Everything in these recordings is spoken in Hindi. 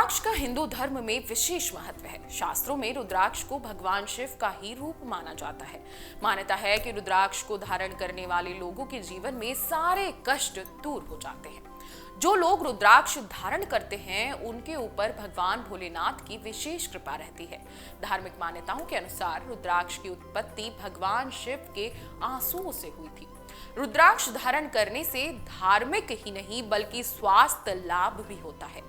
रुद्राक्ष का हिंदू धर्म में विशेष महत्व है। शास्त्रों में रुद्राक्ष को भगवान शिव का ही रूप माना जाता है। मान्यता है कि रुद्राक्ष को धारण करने वाले लोगों के जीवन में सारे कष्ट दूर हो जाते हैं। जो लोग रुद्राक्ष धारण करते हैं उनके ऊपर भगवान भोलेनाथ की विशेष कृपा रहती है। धार्मिक मान्यताओं के अनुसार रुद्राक्ष की उत्पत्ति भगवान शिव के आंसुओं से हुई थी। रुद्राक्ष धारण करने से धार्मिक ही नहीं बल्कि स्वास्थ्य लाभ भी होता है।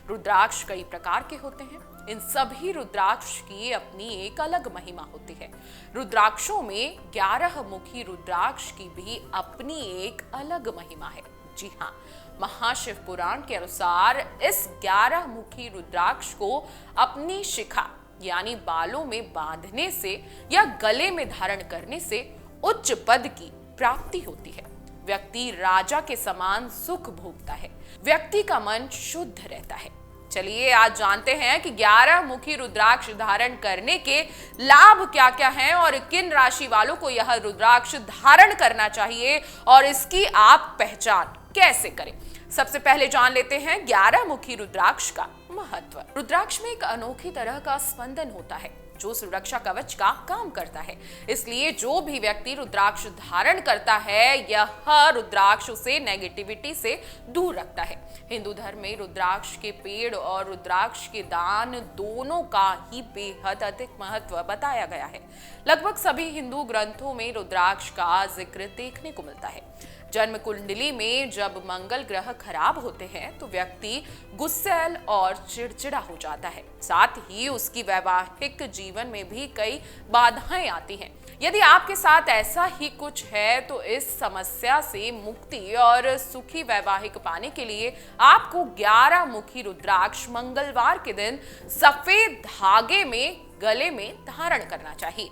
रुद्राक्ष कई प्रकार के होते हैं। इन सभी रुद्राक्ष की अपनी एक अलग महिमा होती है। रुद्राक्षों में 11 मुखी रुद्राक्ष की भी अपनी एक अलग महिमा है। जी हाँ, महाशिव पुराण के अनुसार इस 11 मुखी रुद्राक्ष को अपनी शिखा यानी बालों में बांधने से या गले में धारण करने से उच्च पद की प्राप्ति होती है। व्यक्ति राजा के समान सुख भोगता है। व्यक्ति का मन शुद्ध रहता है। चलिए आज जानते हैं कि 11 मुखी रुद्राक्ष धारण करने के लाभ क्या क्या हैं और किन राशि वालों को यह रुद्राक्ष धारण करना चाहिए और इसकी आप पहचान कैसे करें। सबसे पहले जान लेते हैं 11 मुखी रुद्राक्ष का महत्व। रुद्राक्ष में एक अनोखी तरह का स्पंदन होता है जो सुरक्षा कवच का काम करता है। इसलिए जो भी व्यक्ति रुद्राक्ष धारण करता है यह रुद्राक्ष उसे नेगेटिविटी से दूर रखता है। हिंदू धर्म में रुद्राक्ष के पेड़ और रुद्राक्ष के दान दोनों का ही बेहद अधिक महत्व बताया गया है। लगभग सभी हिंदू ग्रंथों में रुद्राक्ष का जिक्र देखने को मिलता है। जन्म कुंडली में जब मंगल ग्रह खराब होते हैं तो व्यक्ति गुस्सैल और चिड़चिड़ा हो जाता है। साथ ही उसकी वैवाहिक जीवन में भी कई बाधाएं आती हैं। यदि आपके साथ ऐसा ही कुछ है तो इस समस्या से मुक्ति और सुखी वैवाहिक पाने के लिए आपको 11 मुखी रुद्राक्ष मंगलवार के दिन सफेद धागे में गले में धारण करना चाहिए।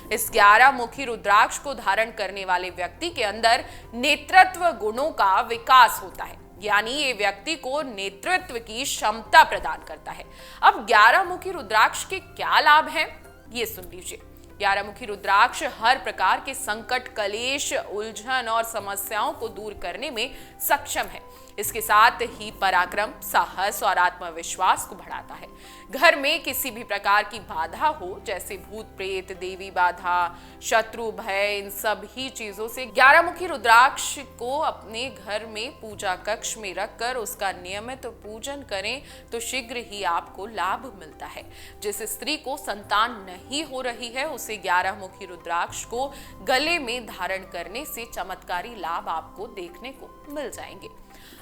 इस 11 मुखी रुद्राक्ष को धारण करने वाले व्यक्ति के अंदर नेतृत्व गुणों का विकास होता है, यानी ये व्यक्ति को नेतृत्व की क्षमता प्रदान करता है। अब 11 मुखी रुद्राक्ष के क्या लाभ हैं, ये सुन लीजिए। 11 मुखी रुद्राक्ष हर प्रकार के संकट, कलेश, उलझन और समस्याओं को दूर करने में सक्षम है। इसके साथ ही पराक्रम, साहस और आत्मविश्वास को बढ़ाता है। घर में किसी भी प्रकार की बाधा हो, जैसे भूत प्रेत, देवी बाधा, शत्रु भय, इन सभी चीजों से 11 मुखी रुद्राक्ष को अपने घर में पूजा कक्ष में रखकर उसका नियमित पूजन करें तो शीघ्र ही आपको लाभ मिलता है। जिस स्त्री को संतान नहीं हो रही है उसे 11 मुखी रुद्राक्ष को गले में धारण करने से चमत्कारी लाभ आपको देखने को मिल जाएंगे।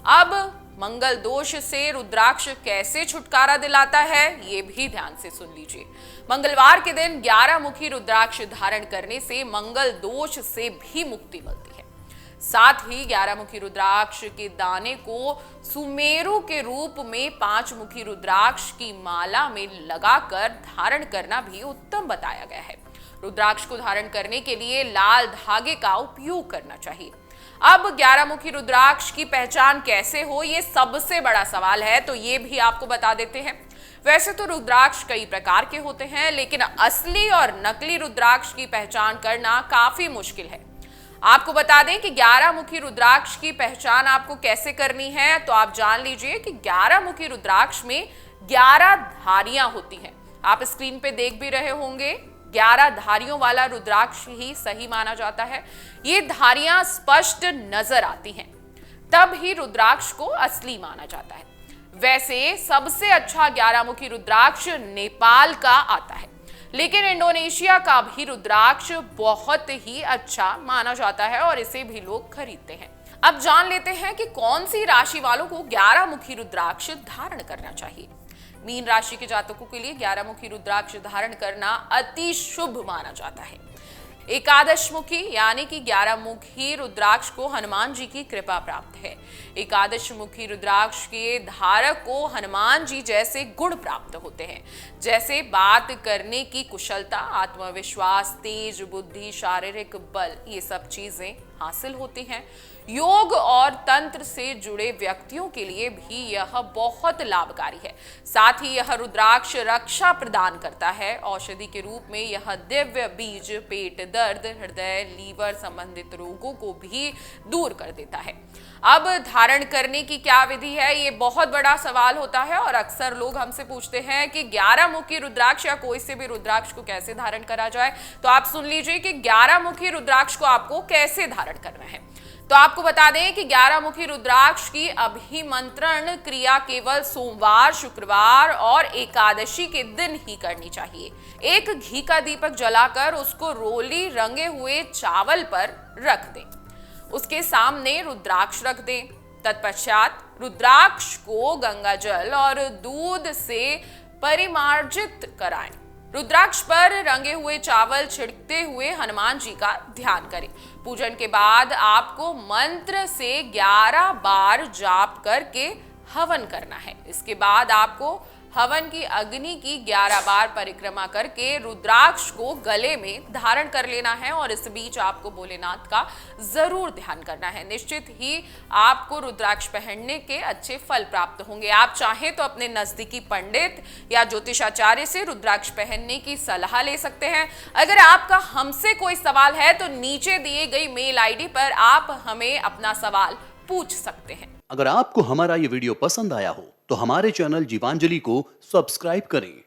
अब मंगल दोष से रुद्राक्ष कैसे छुटकारा दिलाता है ये भी ध्यान से सुन लीजिए। मंगलवार के दिन 11 मुखी रुद्राक्ष धारण करने से मंगल दोष से भी मुक्ति मिलती है। साथ ही 11 मुखी रुद्राक्ष के दाने को सुमेरु के रूप में 5 मुखी रुद्राक्ष की माला में लगाकर धारण करना भी उत्तम बताया गया है। रुद्राक्ष को धारण करने के लिए लाल धागे का उपयोग करना चाहिए। अब 11 मुखी रुद्राक्ष की पहचान कैसे हो, ये सबसे बड़ा सवाल है, तो ये भी आपको बता देते हैं। वैसे तो रुद्राक्ष कई प्रकार के होते हैं, लेकिन असली और नकली रुद्राक्ष की पहचान करना काफी मुश्किल है। आपको बता दें कि 11 मुखी रुद्राक्ष की पहचान आपको कैसे करनी है, तो आप जान लीजिए कि 11 मुखी रुद्राक्ष में 11 धारियां होती हैं। आप स्क्रीन पे देख भी रहे होंगे, 11 धारियों वाला रुद्राक्ष ही सही माना जाता है। ये धारियां स्पष्ट नजर आती हैं, तब ही रुद्राक्ष को असली माना जाता है। वैसे सबसे अच्छा 11 मुखी रुद्राक्ष नेपाल का आता है, लेकिन इंडोनेशिया का भी रुद्राक्ष बहुत ही अच्छा माना जाता है और इसे भी लोग खरीदते हैं। अब जान लेते हैं कि कौन सी राशि वालों को 11 मुखी रुद्राक्ष धारण करना चाहिए। मीन राशि के जातकों के लिए 11 मुखी रुद्राक्ष धारण करना अति शुभ माना जाता है। एकादश मुखी यानी कि 11 मुखी रुद्राक्ष को हनुमान जी की कृपा प्राप्त है। एकादश मुखी रुद्राक्ष के धारक को हनुमान जी जैसे गुण प्राप्त होते हैं, जैसे बात करने की कुशलता, आत्मविश्वास, तेज बुद्धि, शारीरिक बल, ये सब चीजें हासिल होती हैं। योग और तंत्र से जुड़े व्यक्तियों के लिए भी यह बहुत लाभकारी है। साथ ही यह रुद्राक्ष रक्षा प्रदान करता है। औषधि के रूप में यह दिव्य बीज पेट दर्द, हृदय, लीवर संबंधित रोगों को भी दूर कर देता है। अब धारण करने की क्या विधि है, ये बहुत बड़ा सवाल होता है और अक्सर लोग हमसे पूछते हैं कि 11 मुखी रुद्राक्ष या कोई से भी रुद्राक्ष को कैसे धारण करा जाए। तो आप सुन लीजिए कि 11 मुखी रुद्राक्ष को आपको कैसे धारण करना है। तो आपको बता दें कि 11 मुखी रुद्राक्ष की अभिमंत्रण क्रिया केवल सोमवार, शुक्रवार और एकादशी के दिन ही करनी चाहिए। एक घी का दीपक जलाकर उसको रोली रंगे हुए चावल पर रख दें। उसके सामने रुद्राक्ष रख दें। तत्पश्चात रुद्राक्ष को गंगाजल और दूध से परिमार्जित कराएं। रुद्राक्ष पर रंगे हुए चावल छिड़कते हुए हनुमान जी का ध्यान करें। पूजन के बाद आपको मंत्र से 11 बार जाप करके हवन करना है। इसके बाद आपको हवन की अग्नि की 11 बार परिक्रमा करके रुद्राक्ष को गले में धारण कर लेना है और इस बीच आपको भोलेनाथ का जरूर ध्यान करना है। निश्चित ही आपको रुद्राक्ष पहनने के अच्छे फल प्राप्त होंगे। आप चाहें तो अपने नजदीकी पंडित या ज्योतिषाचार्य से रुद्राक्ष पहनने की सलाह ले सकते हैं। अगर आपका हमसे कोई सवाल है तो नीचे दिए गई मेल आईडी पर आप हमें अपना सवाल पूछ सकते हैं। अगर आपको हमारा ये वीडियो पसंद आया हो तो हमारे चैनल जीवांजलि को सब्सक्राइब करें